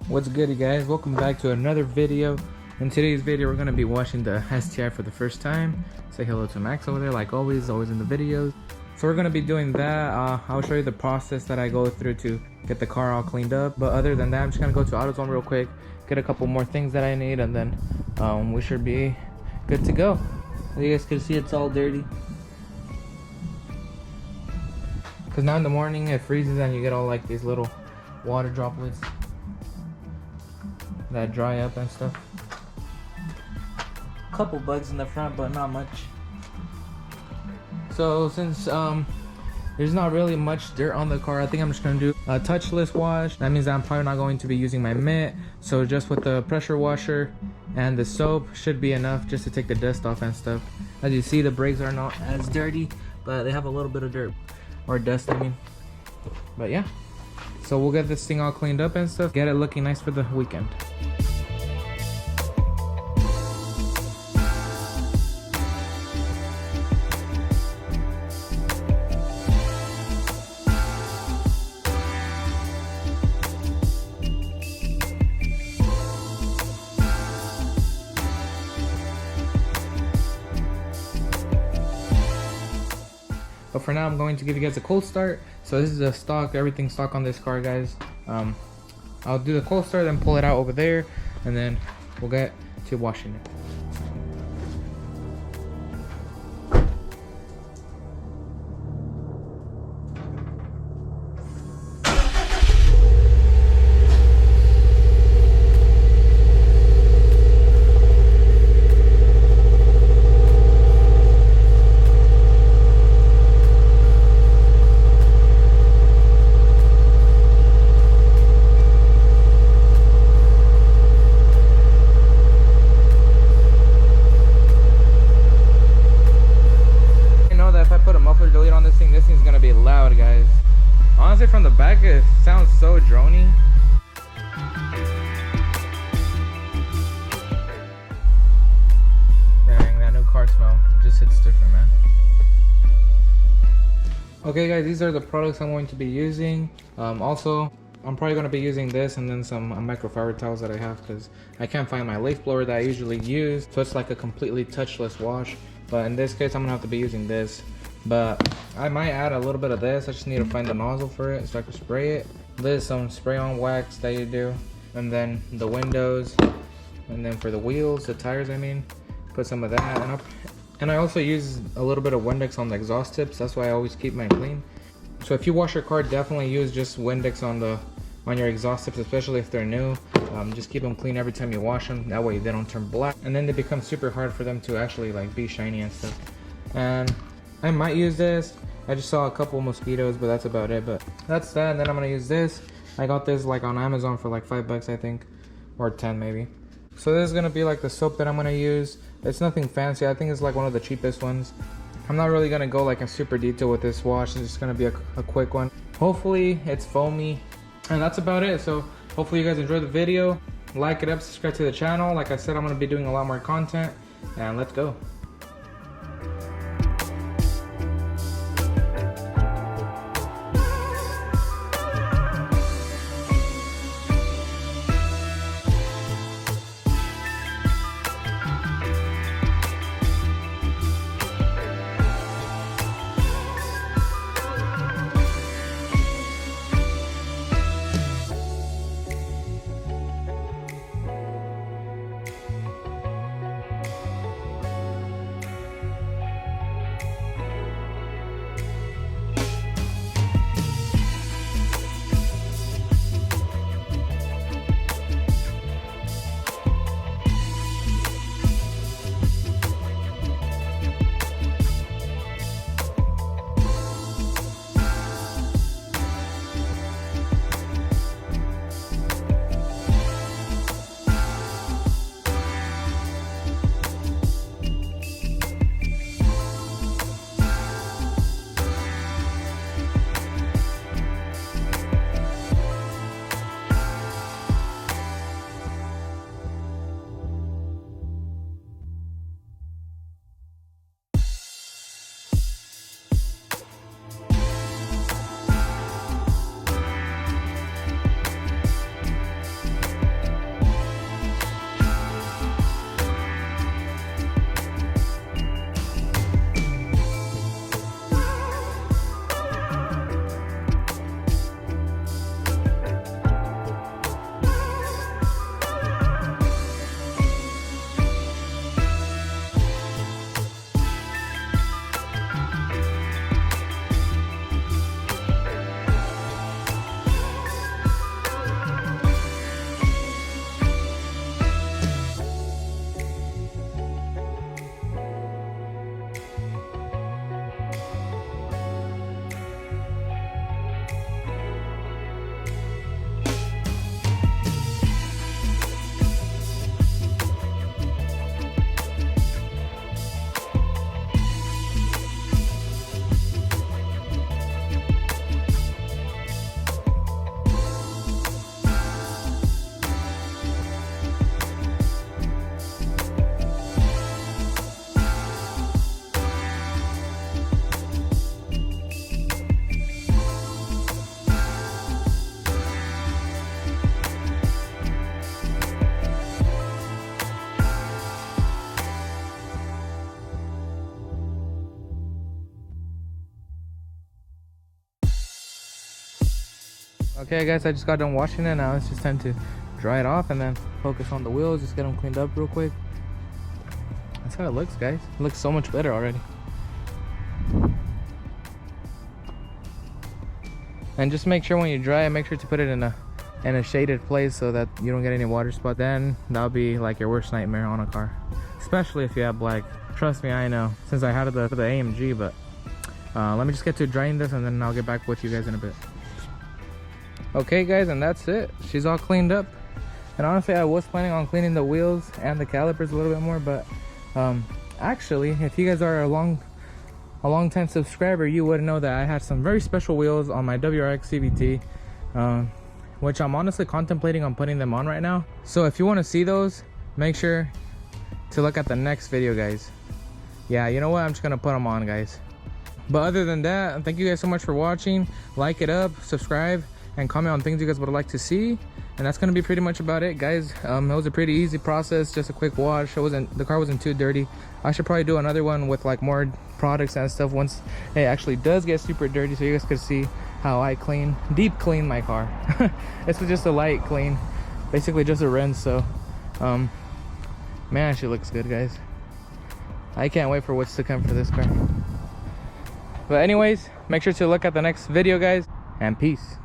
What's good, you guys? Welcome back to another video. In today's video, we're going to be washing the STI for the first time. Say hello to Max over there, like always in the videos. So we're going to be doing that. I'll show you the process that I go through to get the car all cleaned up. But other than that, I'm just going to go to AutoZone real quick, get a couple more things that I need, and then we should be good to go. As you guys can see, it's all dirty. Because now in the morning, it freezes and you get all like these little water droplets that dry up and stuff. Couple bugs in the front, but not much. So since there's not really much dirt on the car, I think I'm just gonna do a touchless wash. That means that I'm probably not going to be using my mitt, so just with the pressure washer and the soap should be enough just to take the dust off and stuff. As you see, the brakes are not as dirty, but they have a little bit of dirt, or dust I mean. But yeah, so we'll get this thing all cleaned up and stuff, get it looking nice for the weekend. But for now, I'm going to give you guys a cold start. So this is a stock, everything's stock on this car, guys. I'll do the cold start, then pull it out over there, and then we'll get to washing it. This thing's gonna be loud, guys. Honestly, from the back it sounds so drony. Dang, that new car smell just hits different, man. Okay guys, these are the products I'm going to be using. Also, I'm probably going to be using this and then some microfiber towels that I have, because I can't find my leaf blower that I usually use, so it's like a completely touchless wash. But in this case, I'm gonna have to be using this. But I might add a little bit of this. I just need to find the nozzle for it so I can spray it. There's some spray on wax that you do, and then the windows, and then for the wheels, the tires I mean, put some of that. And I also use a little bit of Windex on the exhaust tips. That's why I always keep mine clean. So if you wash your car, definitely use just Windex on your exhaust tips, especially if they're new. Just keep them clean every time you wash them. That way they don't turn black, and then they become super hard for them to actually like be shiny and stuff. And I might use this. I just saw a couple mosquitoes, but that's about it. But that's that. And then I'm gonna use this. I got this like on Amazon for like $5, I think, or 10 maybe. So this is gonna be like the soap that I'm gonna use. It's nothing fancy. I think it's like one of the cheapest ones. I'm not really gonna go like in super detail with this wash. It's just gonna be a quick one. Hopefully it's foamy, and that's about it. So hopefully you guys enjoyed the video. Like it up, subscribe to the channel. Like I said, I'm gonna be doing a lot more content, and let's go. Okay guys, I just got done washing it. Now it's just time to dry it off and then focus on the wheels, just get them cleaned up real quick. That's how it looks, guys. It looks so much better already. And just make sure when you dry it, make sure to put it in a shaded place so that you don't get any water spot. Then that'll be like your worst nightmare on a car, especially if you have black. Trust me, I know, since I had it for the AMG. But let me just get to drying this and then I'll get back with you guys in a bit. Okay guys, and that's it. She's all cleaned up. And honestly, I was planning on cleaning the wheels and the calipers a little bit more, but actually, if you guys are a long time subscriber, you would know that I had some very special wheels on my WRX CVT, which I'm honestly contemplating on putting them on right now. So if you want to see those, make sure to look at the next video, guys. Yeah, you know what, I'm just gonna put them on, guys. But other than that, thank you guys so much for watching. Like it up, subscribe, and comment on things you guys would like to see. And that's gonna be pretty much about it, guys. It was a pretty easy process, just a quick wash. The car wasn't too dirty. I should probably do another one with like more products and stuff once it actually does get super dirty, so you guys could see how I deep clean my car. It's just a light clean, basically just a rinse. So man, she looks good, guys. I can't wait for what's to come for this car. But anyways, make sure to look at the next video, guys, and peace.